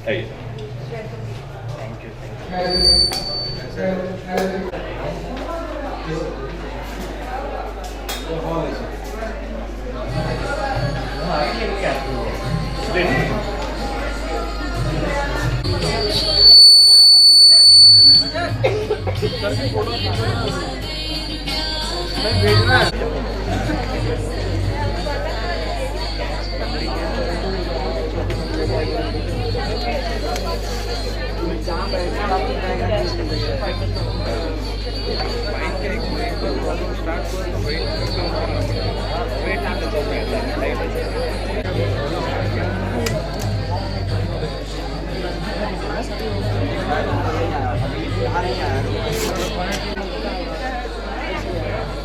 आइए।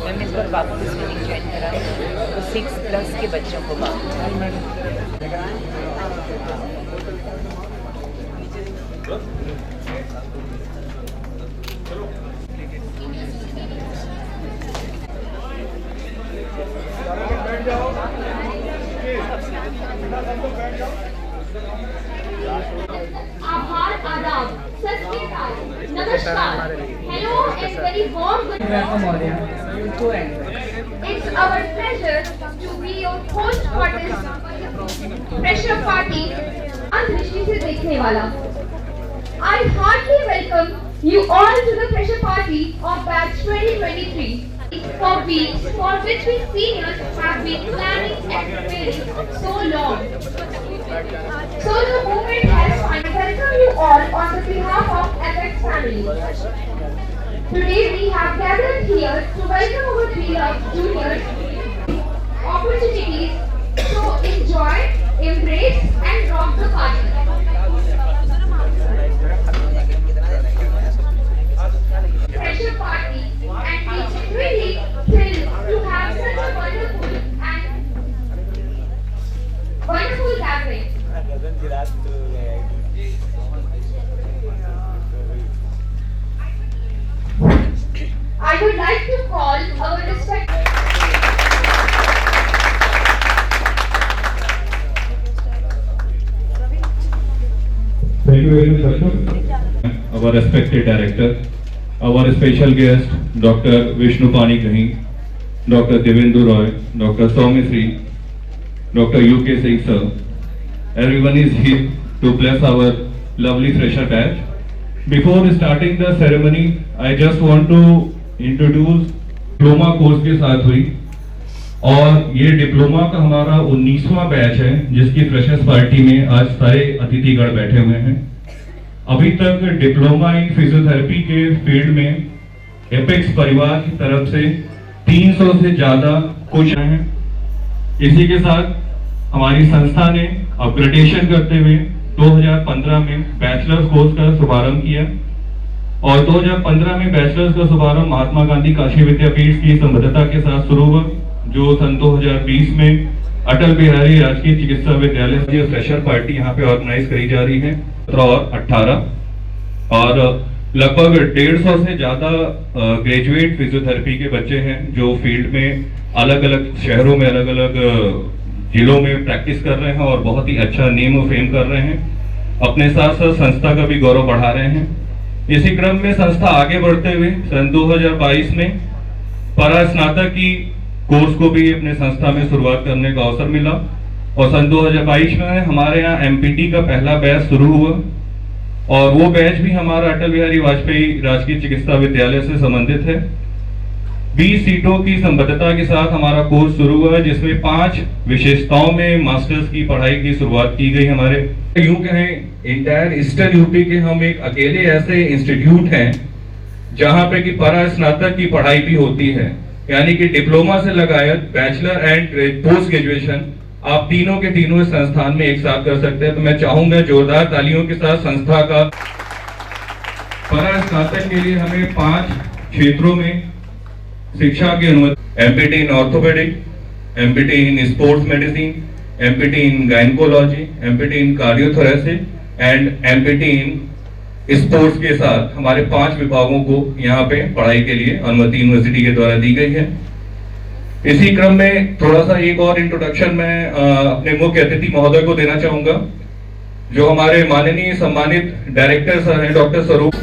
मैम इस बार बापू की स्विमिंग ज्वाइन करा तो 6+ के बच्चों को आभार, आदाब, सत श्री अकाल, नमस्कार, hello and very warm good morning. It's our pleasure to be your host for this pressure party. दृष्टि से देखने वाला. I heartily welcome you all to the pressure party of batch 2023. For weeks, for which we seniors have been planning and preparing so long. So the moment has finally welcome you all on the behalf of FX family. Today we have gathered here to welcome our beloved juniors. Opportunities to enjoy, embrace and rock the party. Pressure party and it's really thrilled to have such a wonderful gathering. I would like to call our respected Thank you very much, Dr. Our respected director, our special guest, Dr. Vishnu Pani Kahin, Dr. Devendu Roy, Dr. Soumya, Dr. UK Singh sir. Everyone is here to bless our lovely fresher batch. Before starting the ceremony, I just want to introduce diploma course के साथ हुई और ये diploma का हमारा 19वां batch है जिसकी freshers party में आज सारे अतिथिगण बैठे हुए हैं। अभी तक डिप्लोमा इन फिजियोथेरेपी के फील्ड में एपेक्स परिवार की तरफ से 300 से ज्यादा कोच हैं। इसी के साथ हमारी संस्था ने अपग्रेडेशन करते हुए 2015 में बैचलर्स कोर्स का शुभारंभ किया और 2015 में बैचलर्स का शुभारंभ महात्मा गांधी काशी विद्यापीठ की संबद्धता के साथ शुरू हुआ, जो सन 2020 में अटल बिहारी राजकीय चिकित्सा विद्यालय से फ्रेशर पार्टी यहाँ पे ऑर्गेनाइज करी जा रही है 17 और 18 और लगभग 150 से ज्यादा ग्रेजुएट फिजियोथेरेपी के बच्चे हैं जो फील्ड में अलग अलग शहरों में अलग अलग जिलों में प्रैक्टिस कर रहे हैं और बहुत ही अच्छा नेम और फेम कर रहे हैं। अपने साथ साथ संस्था का भी गौरव बढ़ा रहे हैं। इसी क्रम में संस्था आगे बढ़ते हुए सन 2022 में परा स्नातकी कोर्स को भी अपने संस्था में शुरुआत करने का अवसर मिला और सन 2022 में हमारे यहाँ एमपीटी का पहला बैच शुरू हुआ और वो बैच भी हमारा अटल बिहारी वाजपेयी राजकीय चिकित्सा विद्यालय से संबंधित है। 20 सीटों की संबद्धता के साथ हमारा कोर्स शुरू हुआ है जिसमें 5 विशेषताओं में मास्टर्स की पढ़ाई की शुरुआत की गई। हमारे यूं कहें इंटायर ईस्टर्न यूपी के हम एक अकेले ऐसे इंस्टीट्यूट हैं जहां पे कि परा स्नातक की पढ़ाई भी होती है, यानी कि डिप्लोमा से लगाकर बैचलर एंड पोस्ट ग्रेजुएशन आप तीनों के तीनों इस संस्थान में एक साथ कर सकते हैं। तो मैं चाहूंगा जोरदार तालियों के साथ संस्था का परा स्नातक के लिए हमें 5 क्षेत्रों में शिक्षा की अनुमति empty in orthopaedic, empty in sports medicine, empty in gynaecology, empty in cardiothoracic and empty in sports के साथ हमारे 5 विभागों को यहाँ पे पढ़ाई के लिए अनुमति यूनिवर्सिटी के द्वारा दी गई है। इसी क्रम में थोड़ा सा एक और इंट्रोडक्शन मैं अपने मुख्य अतिथि महोदय को देना चाहूंगा। जो हमारे माननीय सम्मानित डायरेक्टर सर हैं डॉक्टर स्वरूप।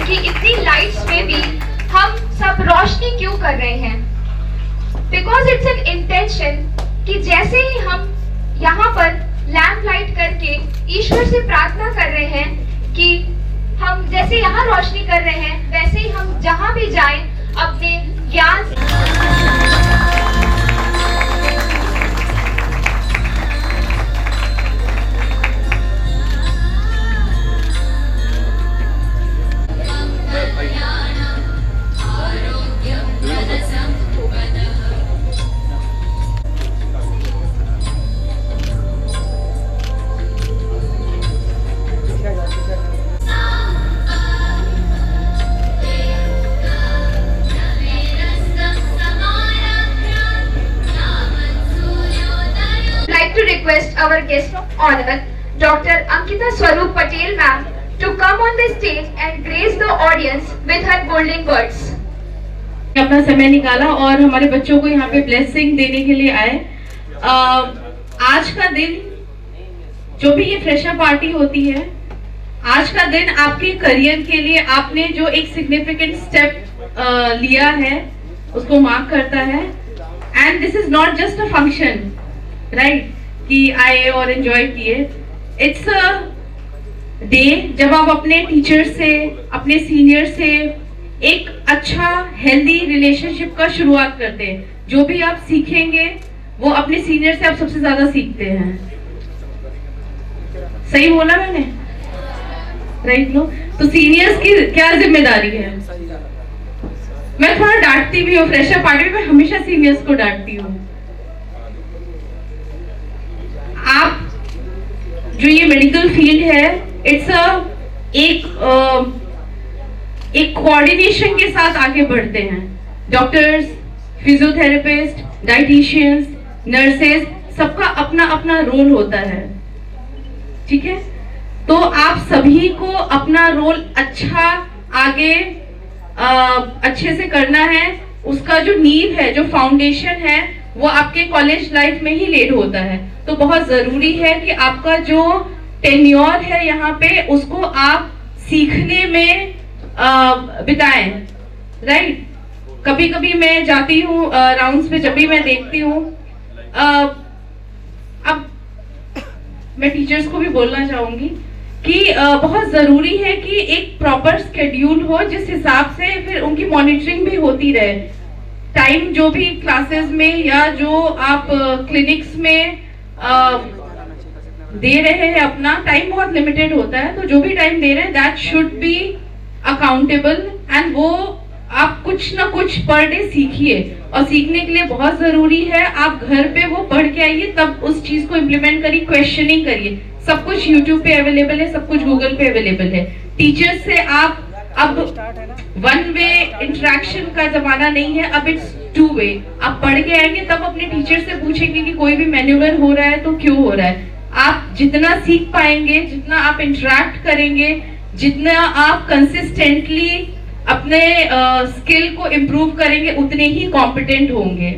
कि इतनी लाइट्स में भी हम सब रोशनी क्यों कर रहे हैं? बिकॉज इट्स एन इंटेंशन कि जैसे ही हम यहाँ पर लैम्प लाइट करके ईश्वर से प्रार्थना कर रहे हैं कि हम जैसे यहाँ रोशनी कर रहे हैं वैसे ही हम जहाँ भी जाएं अपने ज्ञान request our guest of honor, Dr. Ankita Swaroop Patel ma'am, to come on the stage and grace the audience with her golden words. अपना समय निकाला और हमारे बच्चों को यहाँ पे ब्लेसिंग देने के लिए आए। आज का दिन जो भी ये फ्रेशर पार्टी होती है, आज का दिन आपके करियर के लिए आपने जो एक सिग्निफिकेंट स्टेप लिया है उसको मार्क करता है। And this is not just a function, right, कि आए और एंजॉय किए। इट्स अ डे जब आप अपने टीचर से, अपने सीनियर से एक अच्छा हेल्दी रिलेशनशिप का शुरुआत करते हैं। जो भी आप सीखेंगे वो अपने सीनियर से आप सबसे ज्यादा सीखते हैं। सही बोला मैंने? Right no? तो सीनियर्स की क्या जिम्मेदारी है? मैं थोड़ा डांटती भी हूँ फ्रेशर पार्टी में, हमेशा सीनियर्स को डांटती हूँ। आप जो ये मेडिकल फील्ड है, इट्स एक कोऑर्डिनेशन के साथ आगे बढ़ते हैं। डॉक्टर्स, फिजियोथेरेपिस्ट, डाइटिशियंस, नर्सेस, सबका अपना अपना रोल होता है, ठीक है? तो आप सभी को अपना रोल अच्छा आगे अच्छे से करना है। उसका जो नींव है, जो फाउंडेशन है, वो आपके कॉलेज लाइफ में ही लेड होता है। तो बहुत जरूरी है कि आपका जो टेन्योर है यहाँ पे उसको आप सीखने में बिताएं, राइट? कभी कभी मैं जाती हूँ राउंड्स पे, जब भी मैं देखती हूँ, अब मैं टीचर्स को भी बोलना चाहूंगी कि बहुत जरूरी है कि एक प्रॉपर स्केड्यूल हो जिस हिसाब से फिर उनकी मॉनिटरिंग भी होती रहे। टाइम जो भी क्लासेस में या जो आप क्लिनिक्स में दे रहे हैं, अपना टाइम बहुत लिमिटेड होता है। तो जो भी टाइम दे रहे हैं that should be accountable, and वो आप कुछ ना कुछ पर डे सीखिए। और सीखने के लिए बहुत जरूरी है आप घर पे वो पढ़ के आइए, तब उस चीज को इम्प्लीमेंट करिए, क्वेश्चनिंग करिए। सब कुछ यूट्यूब पे अवेलेबल है, सब कुछ गूगल पे अवेलेबल है। टीचर से आप अब वन वे इंटरेक्शन का जमाना नहीं है, अब इट्स टू वे। आप पढ़ के आएंगे तब अपने टीचर से पूछेंगे कि कोई भी मैन्यूवर हो रहा है तो क्यों हो रहा है। आप जितना सीख पाएंगे, जितना आप इंटरेक्ट करेंगे, जितना आप कंसिस्टेंटली अपने स्किल को इम्प्रूव करेंगे, उतने ही कॉम्पिटेंट होंगे।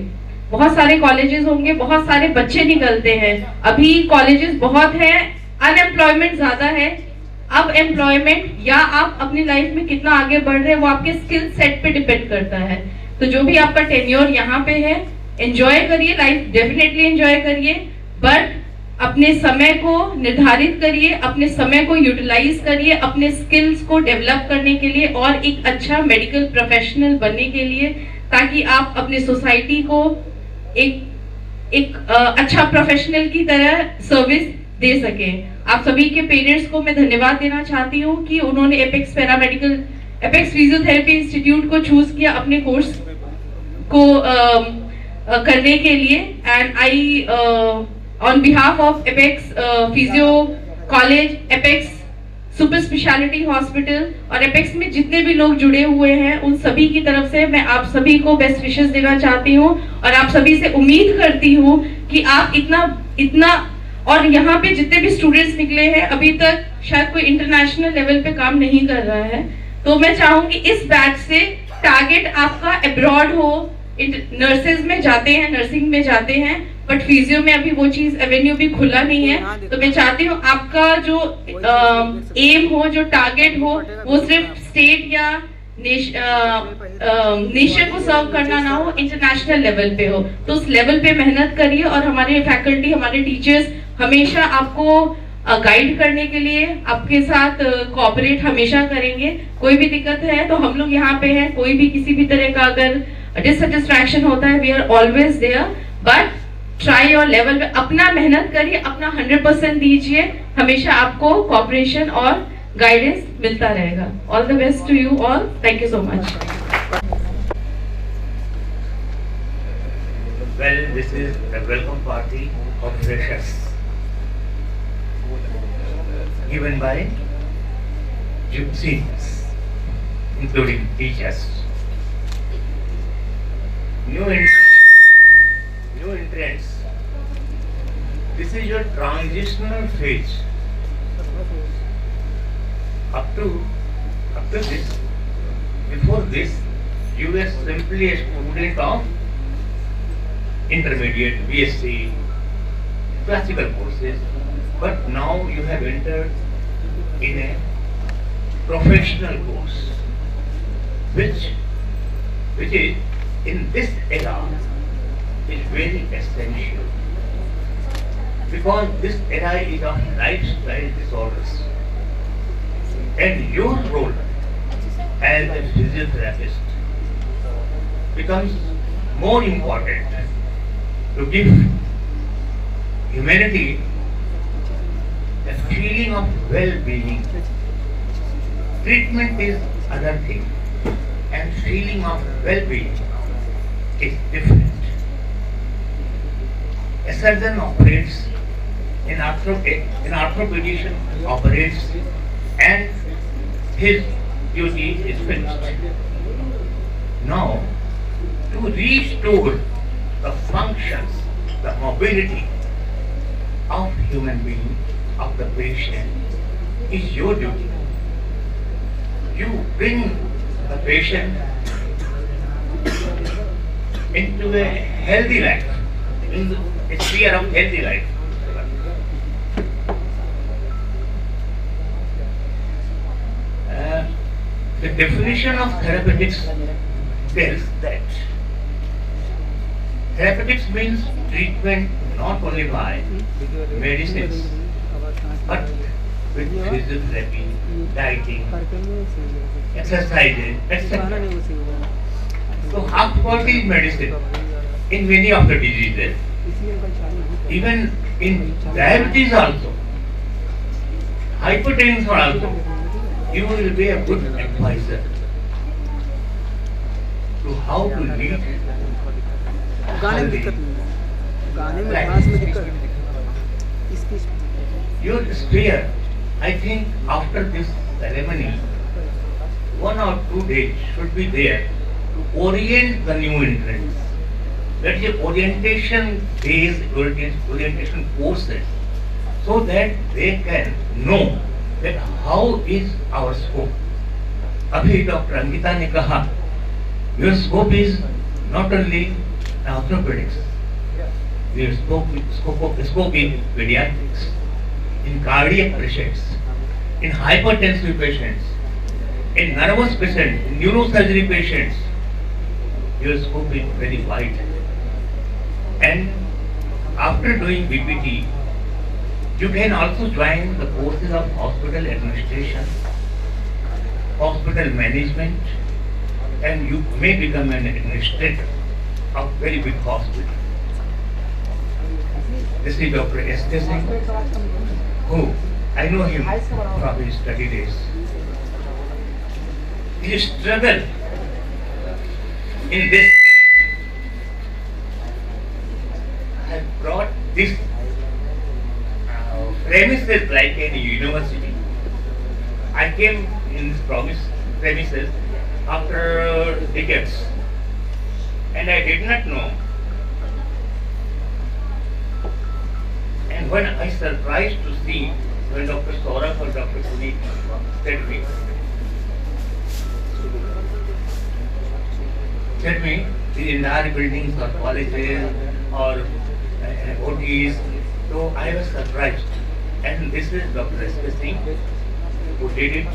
बहुत सारे कॉलेजेस होंगे, बहुत सारे बच्चे निकलते हैं, अभी कॉलेजेस बहुत हैं, अनएम्प्लॉयमेंट ज्यादा है। अब एम्प्लॉयमेंट या आप अपनी लाइफ में कितना आगे बढ़ रहे हैं वो आपके स्किल सेट पे डिपेंड करता है। तो जो भी आपका टेन्योर यहाँ पे है, एंजॉय करिए, लाइफ डेफिनेटली एंजॉय करिए, बट अपने समय को निर्धारित करिए, अपने समय को यूटिलाइज करिए अपने स्किल्स को डेवलप करने के लिए और एक अच्छा मेडिकल प्रोफेशनल बनने के लिए, ताकि आप अपने सोसाइटी को एक अच्छा प्रोफेशनल की तरह सर्विस दे सके। आप सभी के पेरेंट्स को मैं धन्यवाद देना चाहती हूँ कि उन्होंने एपेक्स फिजियोथेरेपी इंस्टीट्यूट को चूज किया अपने कोर्स को करने के लिए। And I on behalf of apex physio college, apex super speciality hospital और एपेक्स में जितने भी लोग जुड़े हुए हैं उन सभी की तरफ से मैं आप सभी को बेस्ट विशेस देना चाहती हूँ और आप सभी से उम्मीद करती हूँ कि आप इतना और यहाँ पे जितने भी स्टूडेंट्स निकले हैं अभी तक शायद कोई इंटरनेशनल लेवल पे काम नहीं कर रहा है, तो मैं चाहूंगी इस बैच से टारगेट आपका अब्रॉड हो। नर्सेज में जाते हैं, नर्सिंग में जाते हैं, बट फिजियो में अभी वो चीज एवेन्यू भी खुला नहीं है। तो मैं चाहती हूँ आपका जो एम हो, जो टारगेट हो, वो सिर्फ स्टेट या नेशन को सर्व करना ना हो, इंटरनेशनल लेवल पे हो। तो उस लेवल पे मेहनत करिए और हमारे फैकल्टी, हमारे टीचर्स हमेशा आपको गाइड करने के लिए आपके साथ कोऑपरेट हमेशा करेंगे। कोई भी दिक्कत है तो हम लोग यहाँ पे हैं, कोई भी किसी भी तरह का अगर डिससेटिस्फैक्शन होता है, we are always there. But try your level पे अपना मेहनत करिए, अपना 100% दीजिए, हमेशा आपको कोऑपरेशन और गाइडेंस मिलता रहेगा। All the best to you all, thank you so much. Well, this is a welcome party of freshers given by gypsies, including teachers. New entrants, this is your transitional phase. Up to this, before this, you were simply a student of intermediate, BSc, classical courses, but now you have entered in a professional course, which is in this era is very essential, because this era is of lifestyle disorders, and your role as a physiotherapist becomes more important to give humanity a feeling of well-being. Treatment is other thing, and feeling of well-being is different. A surgeon operates, an orthopedician operates, and his duty is finished. Now, to restore the functions, the mobility of human being, of the patient, is your duty. You bring the patient into a healthy life, in a sphere of healthy life. The definition of therapeutics tells that therapeutics means treatment not only by medicines, but with physiotherapy, dieting, exercises, etc. So half part is medicine in many of the diseases, even in diabetes also, hypertension also. You will be a good advisor to how to lead गाने में दिक्कत नहीं है, गाने में सांस में दिक्कत इसकी your sphere. I think after this ceremony, 1 or 2 days should be there to orient the new entrants. That is orientation days, orientation courses, so that they can know that how is our scope. अभी doctor Ankita ने कहा, your scope is not only orthopedics, your scope in pediatrics, in cardiac patients, in hypertensive patients, in nervous patients, in neurosurgery patients. Your scope is very wide. And after doing BPT, you can also join the courses of hospital administration, hospital management, and you may become an administrator of very big hospital. This is Dr. S.K. Singh, who I know him from his study days. He struggled in this this premises like in university. I came in this premises after decades, and I did not know. And when I surprised to see when Dr. Saurabh or Dr. Puneet said me, the entire buildings or colleges or OTs, so I was surprised. And this is Dr. S.K. Singh who did it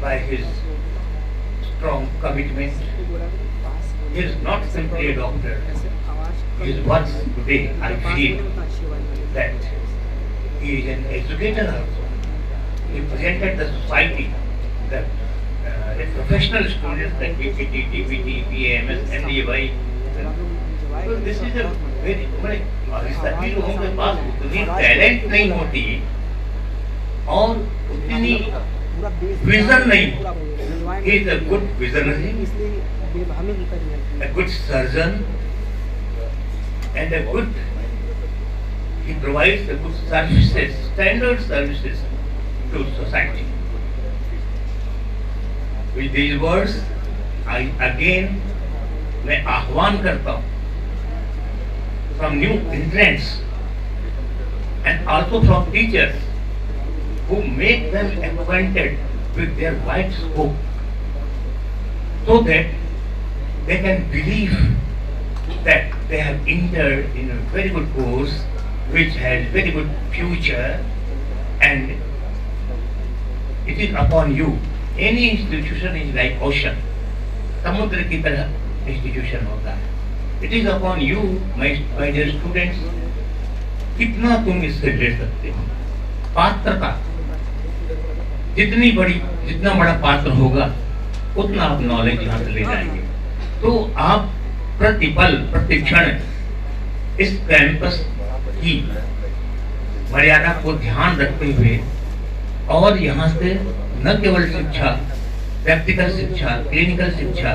by his strong commitment. He is not simply a doctor. His works today, I feel that he is an educator also. He presented the society, the professional students like PPT, TPT, PAMS, MDY. So this is a very, सभी लोगों के पास उतनी talent नहीं होती और उतनी vision नहीं. He is a good visionary, a good surgeon, and he provides a good services, standard services to society. With these words, मैं आह्वान करता हूँ from new entrants and also from teachers who make them acquainted with their wide scope so that they can believe that they have entered in a very good course which has very good future, and it is upon you. Any institution is like ocean, समुद्र की तरह institution होता है. It is upon you, my dear students, कितना तुम इससे ले सकते हो. पात्रता, जितना बड़ा पात्र होगा उतना आप नॉलेज यहाँ से ले जाएंगे. तो आप प्रतिपल प्रतिक्षण इस कैंपस की मर्यादा को ध्यान रखते हुए और यहाँ से न केवल शिक्षा, व्यक्तिगत शिक्षा, क्लिनिकल शिक्षा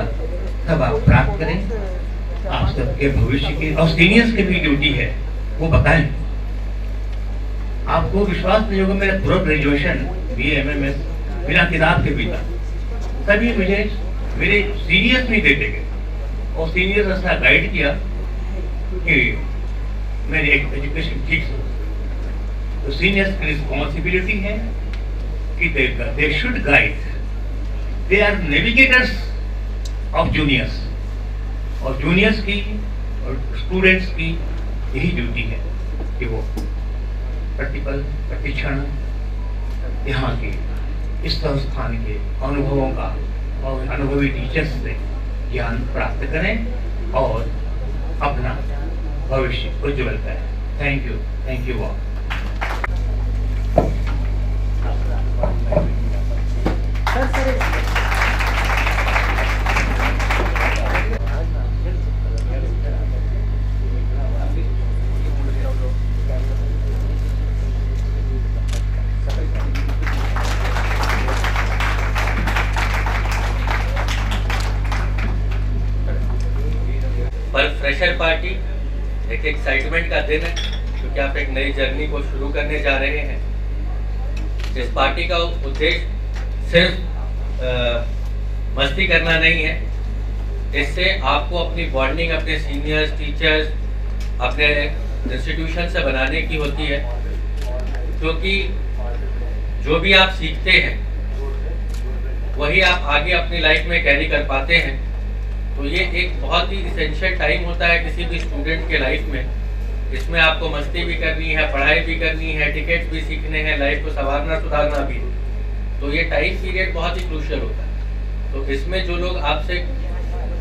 सब आप प्राप्त करें. आप सबके भविष्य की और सीनियर्स की भी ड्यूटी है वो बताएं. आपको विश्वास नहीं होगा, मेरा पूरा ग्रेजुएशन BA MMS बिना किताब के भी था. तभी मुझे मेरे सीनियर्स नहीं देते गए और सीनियर्स ऐसा गाइड किया कि मेरी एजुकेशन ठीक हो. तो सीनियर्स की रिस्पॉन्सिबिलिटी है कि they should guide. They are navigators of juniors और जूनियर्स की और स्टूडेंट्स की यही ड्यूटी है कि वो प्रतिक्षण यहाँ के इस संस्थान के अनुभवों का और अनुभवी टीचर्स से ज्ञान प्राप्त करें और अपना भविष्य उज्जवल करें. Thank you all. पर फ्रेशर पार्टी एक एक्साइटमेंट का दिन है क्योंकि आप एक नई जर्नी को शुरू करने जा रहे हैं. इस पार्टी का उद्देश्य सिर्फ मस्ती करना नहीं है. इससे आपको अपनी बॉन्डिंग अपने सीनियर्स, टीचर्स, अपने इंस्टीट्यूशन से बनाने की होती है. क्योंकि जो भी आप सीखते हैं वही आप आगे अपनी लाइफ में कैरी कर पाते हैं. तो ये एक बहुत ही इसेंशियल टाइम होता है किसी भी स्टूडेंट के लाइफ में. इसमें आपको मस्ती भी करनी है, पढ़ाई भी करनी है, टिकट्स भी सीखने हैं, लाइफ को संवारना सुधारना भी. तो ये टाइम पीरियड बहुत ही क्रूशियल होता है. तो इसमें जो लोग आपसे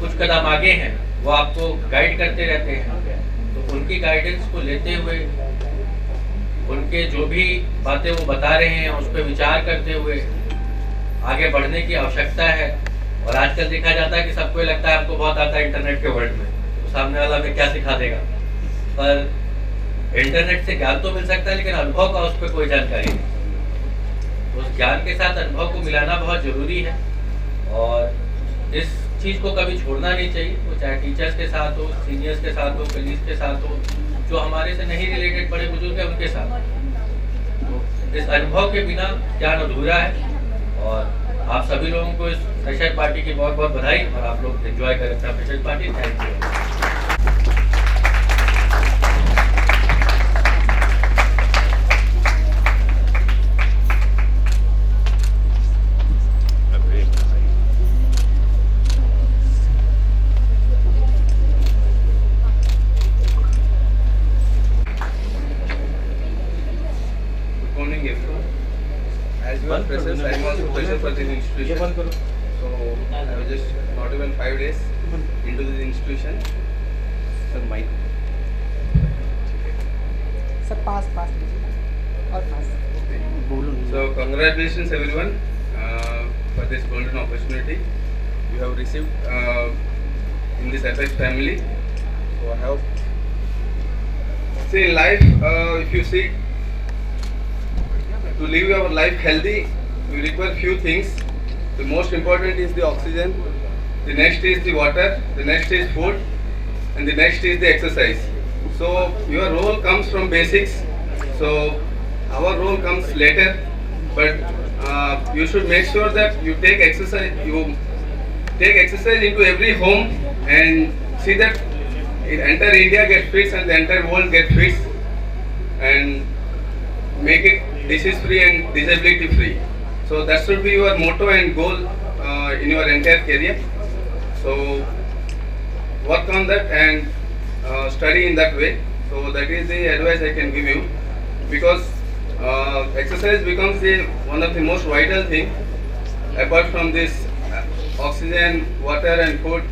कुछ कदम आगे हैं वो आपको गाइड करते रहते हैं. तो उनकी गाइडेंस को लेते हुए उनके जो भी बातें वो बता रहे हैं उस पर विचार करते हुए आगे बढ़ने की आवश्यकता है. और आजकल देखा जाता है कि सबको लगता है आपको बहुत आता है इंटरनेट के वर्ल्ड में, तो सामने वाला हमें क्या सिखा देगा. पर इंटरनेट से ज्ञान तो मिल सकता है लेकिन अनुभव का उस पर कोई जानकारी नहीं. उस ज्ञान के साथ अनुभव को मिलाना बहुत जरूरी है और इस चीज़ को कभी छोड़ना नहीं चाहिए. वो चाहे टीचर्स के साथ हो, सीनियर्स के साथ हो, कलीग्स के साथ हो, जो हमारे से नहीं रिलेटेड बड़े बुजुर्ग हैं उनके साथ। तो इस अनुभव के बिना ज्ञान अधूरा है। और आप सभी लोगों को इस फ्रेशर पार्टी की बहुत बहुत बधाई, और आप लोग एंजॉय करें अपना fresher party. Thank you. Morning everyone. As you are freshers, I am also fresher for this institution. So I was just not even 5 days into this institution. So my sir पास और पास बोलो नहीं। so congratulations everyone for this golden opportunity you have received in this Apex family. So I have see in life if you see to live your life healthy, you require few things. The most important is the oxygen, the next is the water, the next is food, and the next is the exercise. So your role comes from basics. So our role comes later, but you should make sure that you take exercise. You take exercise into every home and see that entire India gets fit and the entire world gets fit, and make it disease free and disability free. So that should be your motto and goal in your entire career. So work on that and study in that way. So that is the advice I can give you, because exercise becomes one of the most vital thing apart from this oxygen, water and food.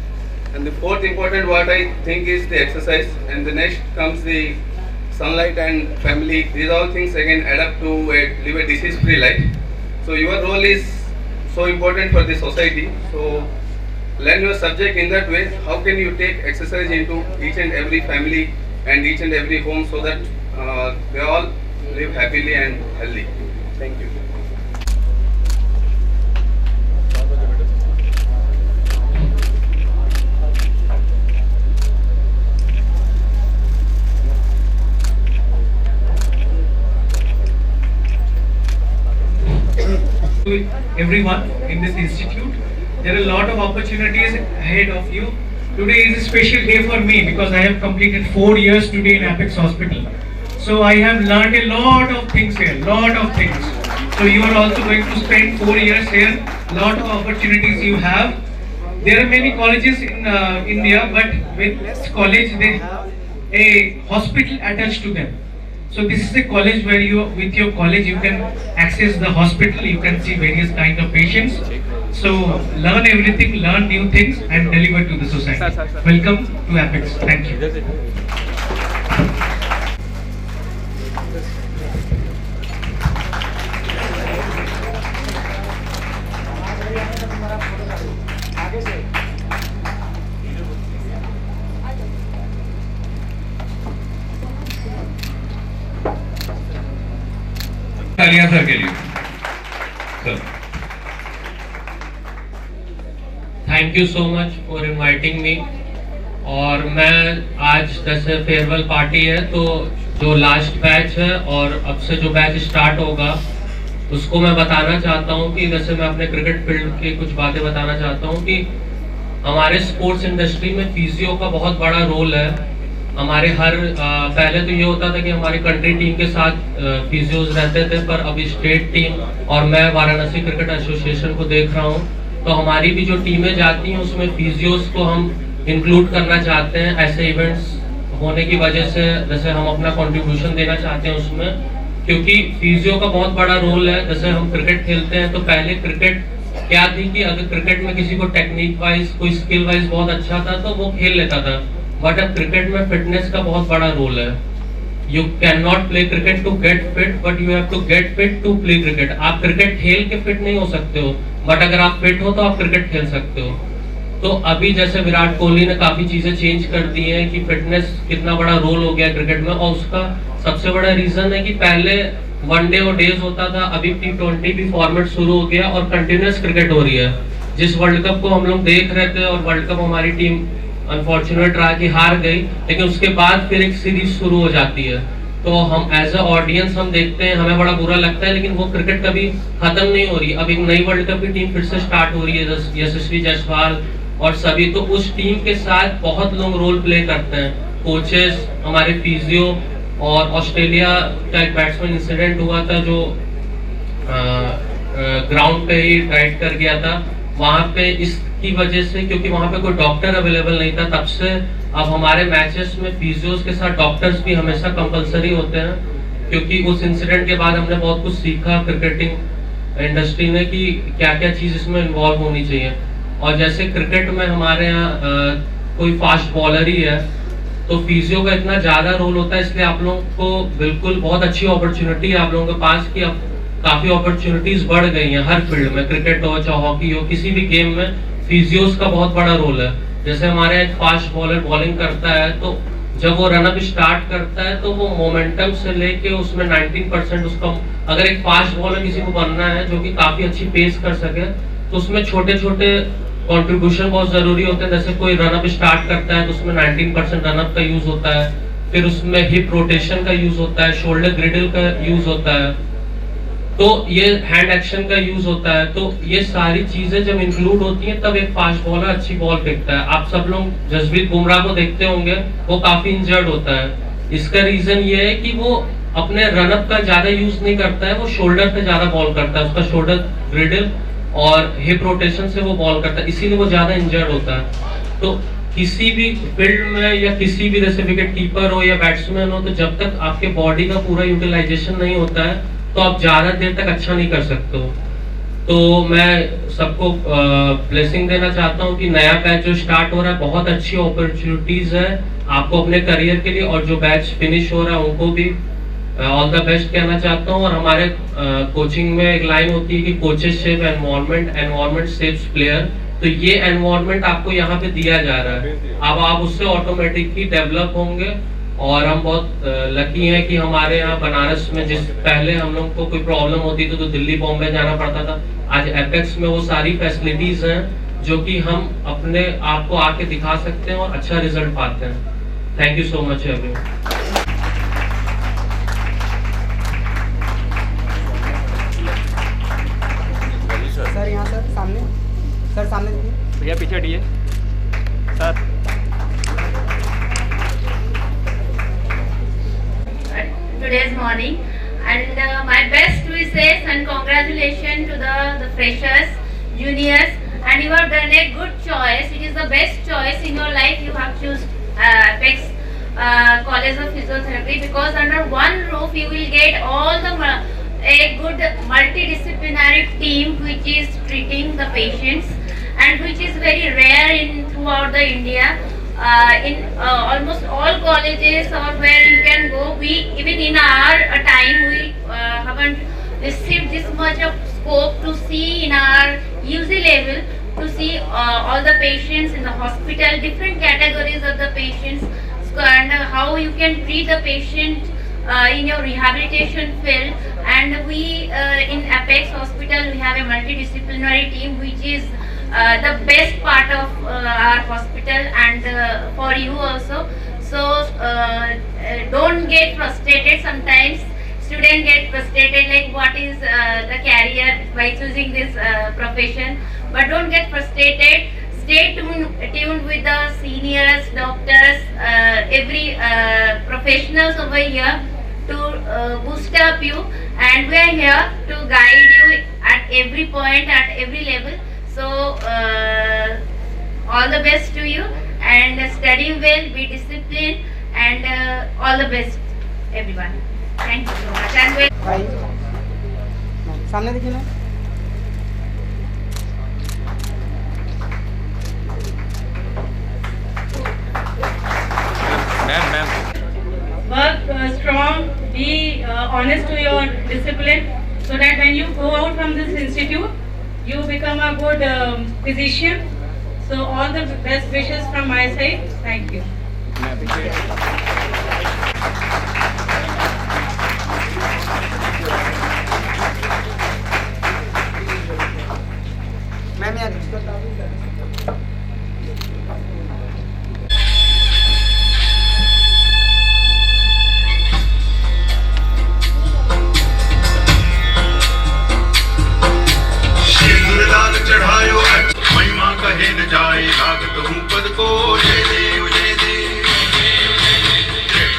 And the fourth important what I think is the exercise, and the next comes the sunlight and family. These all things again add up to live a disease-free life. So your role is so important for the society. So learn your subject in that way. How can you take exercise into each and every family and each and every home so that they all live happily and healthy. Thank you. Everyone in this institute, there are a lot of opportunities ahead of you. Today is a special day for me because I have completed 4 years today in Apex Hospital. So I have learned a lot of things here, lot of things. So you are also going to spend 4 years here, lot of opportunities you have. There are many colleges in India, but with this college they have a hospital attached to them. So this is a college where you, with your college, you can access the hospital, you can see various kind of patients. So learn everything, learn new things and deliver to the society. Welcome to Apex. Thank you. तालियां sir के लिए sir. Thank you so much for inviting me. और मैं आज जैसे farewell party है तो जो लास्ट बैच है और अब से जो बैच स्टार्ट होगा उसको मैं बताना चाहता हूँ कि जैसे मैं अपने क्रिकेट फील्ड की कुछ बातें बताना चाहता हूँ कि हमारे स्पोर्ट्स इंडस्ट्री में फिजियो का बहुत बड़ा रोल है। हमारे पहले तो ये होता था कि हमारी कंट्री टीम के साथ फिजियोज रहते थे, पर अभी स्टेट टीम और मैं वाराणसी क्रिकेट एसोसिएशन को देख रहा हूँ तो हमारी भी जो टीमें जाती हैं उसमें फिजियोज को हम इंक्लूड करना चाहते हैं। ऐसे इवेंट्स होने की वजह से जैसे हम अपना कंट्रीब्यूशन देना चाहते हैं उसमें, क्योंकि फिजियो का बहुत बड़ा रोल है। जैसे हम क्रिकेट खेलते हैं तो पहले क्रिकेट क्या थी कि अगर क्रिकेट में किसी को टेक्निक वाइज कोई स्किल वाइज बहुत अच्छा था तो वो खेल लेता था, बट अब क्रिकेट में फिटनेस का बहुत बड़ा रोल है। You can not play cricket to get fit, but you have to get fit to play cricket. आप क्रिकेट खेल के फिट नहीं हो सकते हो, बट अगर आप फिट हो तो आप क्रिकेट खेल सकते हो। तो अभी जैसे विराट कोहली ने काफी चीजें चेंज कर दी है कि फिटनेस कितना बड़ा रोल हो गया क्रिकेट में, और उसका सबसे बड़ा रीजन है कि पहले वनडे और डेज होता था, अभी T20 भी फॉर्मेट शुरू हो गया और कंटिन्यूअस क्रिकेट हो रही है। जिस वर्ल्ड कप को हम लोग देख रहे थे और वर्ल्ड कप हमारी टीम अनफॉर्चुनेट रहा कि हार गई, लेकिन उसके बाद फिर एक सीरीज शुरू हो जाती है। तो हम एज अ ऑडियंस हम देखते हैं, हमें बड़ा बुरा लगता है, लेकिन वो क्रिकेट कभी खत्म नहीं हो रही। अब एक नई वर्ल्ड कप की टीम फिर से स्टार्ट हो रही है, यशस्वी जायसवाल और सभी। तो उस टीम के साथ बहुत लोग रोल प्ले करते हैं, कोचेस, हमारे फिजियो। और ऑस्ट्रेलिया का एक बैट्समैन इंसिडेंट हुआ था जो ग्राउंड पे ही राइड कर गया था, वहां पे इसकी वजह से, क्योंकि वहां पे कोई डॉक्टर अवेलेबल नहीं था, तब से अब हमारे मैचेस में फिजियोस के साथ डॉक्टर्स भी हमेशा कंपलसरी होते हैं, क्योंकि उस इंसिडेंट के बाद हमने बहुत कुछ सीखा क्रिकेटिंग इंडस्ट्री ने कि क्या क्या चीज इसमें इन्वॉल्व होनी चाहिए। और जैसे क्रिकेट में हमारे यहाँ कोई फास्ट बॉलर ही है तो फिजियो का इतना ज्यादा रोल होता है, इसलिए आप लोगों को बिल्कुल बहुत अच्छी अपॉर्चुनिटी है आप लोगों के पास कि अब काफी अपॉर्चुनिटीज बढ़ गई हैं हर फील्ड में, क्रिकेट हो चाहे हॉकी हो, किसी भी गेम में फिजियोस का बहुत बड़ा रोल है। जैसे हमारे एक फास्ट बॉलर बॉलिंग करता है तो जब वो रनअप स्टार्ट करता है तो वो मोमेंटम से लेके उसमें 19% उसका, अगर एक फास्ट बॉलर किसी को बनना है जो कि काफी अच्छी पेस कर सके तो उसमें छोटे छोटे कंट्रीब्यूशन बहुत जरूरी होते हैं। जैसे कोई रनअप स्टार्ट करता है तो उसमें 19% रनअप का यूज होता है, फिर उसमें हिप रोटेशन का यूज होता है, शोल्डर ग्रिडल का यूज होता है, तो ये हैंड एक्शन का यूज होता है। तो ये सारी चीजें जब इंक्लूड होती हैं तब एक फास्ट बॉलर अच्छी बॉल फेंकता है। आप सब लोग जसप्रीत बुमराह को देखते होंगे, वो काफी इंजर्ड होता है। इसका रीजन ये है कि वो अपने रनअप का ज्यादा यूज नहीं करता है, वो शोल्डर पे ज्यादा बॉल करता है, उसका शोल्डर ग्रिडल और हिप रोटेशन से वो बॉल करता है, इसीलिए वो ज्यादा इंजर्ड होता है। तो किसी भी फील्ड में या किसी भी जैसे विकेट कीपर हो या बैट्समैन हो, तो जब तक आपके बॉडी का पूरा यूटिलाइजेशन नहीं होता है तो आप ज्यादा देर तक अच्छा नहीं कर सकते हो। तो मैं सबको ब्लेसिंग देना चाहता हूँ कि नया बैच जो स्टार्ट हो रहा है बहुत अच्छी अपॉर्चुनिटीज है आपको अपने करियर के लिए, और जो बैच फिनिश हो रहा है उनको भी ऑल द बेस्ट कहना चाहता हूँ। और हमारे कोचिंग में एक लाइन होती है कि coaches shape environment, environment shapes player. तो ये एनवायरनमेंट आपको यहाँ पे दिया जा रहा है, अब आप उससे ऑटोमेटिकली डेवलप होंगे। और हम बहुत लकी हैं कि हमारे यहाँ बनारस में, जिस पहले हम लोग को कोई प्रॉब्लम होती थी तो दिल्ली बॉम्बे जाना पड़ता था, आज एपेक्स में वो सारी फैसिलिटीज हैं जो कि हम अपने आप को आके दिखा सकते हैं और अच्छा रिजल्ट पाते हैं। Thank you so much everyone. Sir यहाँ सर सामने, सर सामने देखिए भैया, पीछे हटिए sir. Today's morning, and my best wishes and congratulations to the freshers, juniors, and you have done a good choice. It is the best choice in your life. You have chosen Apex College of Physiotherapy, because under one roof you will get all the a good multidisciplinary team which is treating the patients, and which is very rare in throughout the India. In almost all colleges or where you can go, we even in our time we haven't received this much of scope to see in our UC level, to see all the patients in the hospital, different categories of the patients, and how you can treat the patient in your rehabilitation field. And we in Apex Hospital we have a multidisciplinary team which is the best part of our hospital, and for you also. So don't get frustrated. Sometimes students get frustrated like what is the career by choosing this profession, but don't get frustrated. Stay tuned with the seniors, doctors, every professionals over here to boost up you, and we are here to guide you at every point, at every level. So all the best to you, and study well, be disciplined, and all the best everyone. Thank you so much. And भाई सामने देखिए ना। Work strong, be honest to your discipline, so that when you go out from this institute, you become a good physician. So all the best wishes from my side. Thank you. Ma'am यार जाए लागत हूँ पद को जय देव जय देव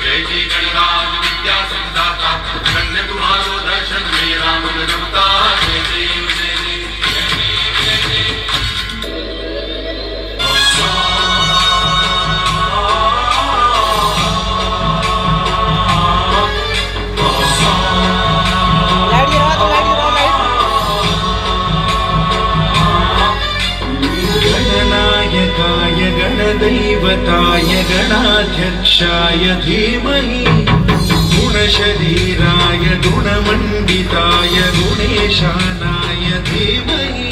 जय जी गणराज विद्या सिद्धाता धन्य तुम्हारो दर्शन मेरा मन रमता जय देव जय देव गणनायकाय गणदैवताय गणाध्यक्षाय धीमहि गुणशरीराय गुणमण्डिताय गुणेशानाय धीमहि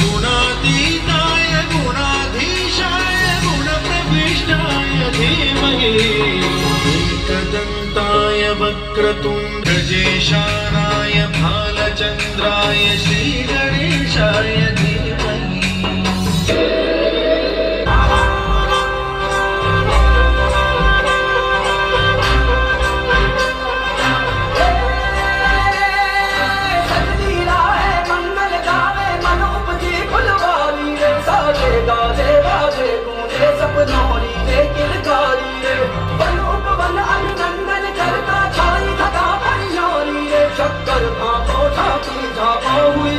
गुणातीताय गुणाधीशाय गुणप्रविष्टाय धीमहि एकदन्ताय वक्रतुण्डजेशानाय भालचन्द्राय श्रीगणेशाय धीमहि शक्कर भापो झापी झापो हुई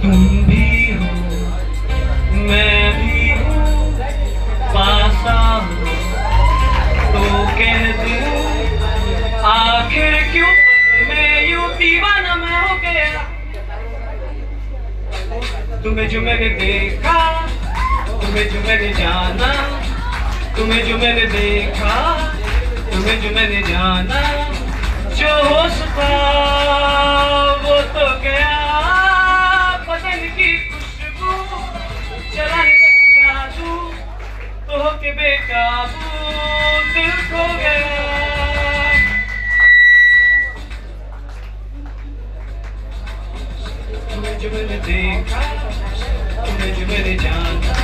तुम भी हो मैं भी हूँ, पास आओ तो कह दूं आखिर क्यों मैं यूं दीवाना मैं हो गया। तुम्हें जो मैंने देखा, तुम्हें जो मैंने जाना, तुम्हें जो मैंने देखा, तुम्हें जो मैंने जाना, जो होश था वो तो गया। बदन की खुशबू चलाने लगी जादू, तो होके बेकाबू दिल खो गया। तुम्हें जो मैंने देखा, तुम्हें जो मैंने जाना,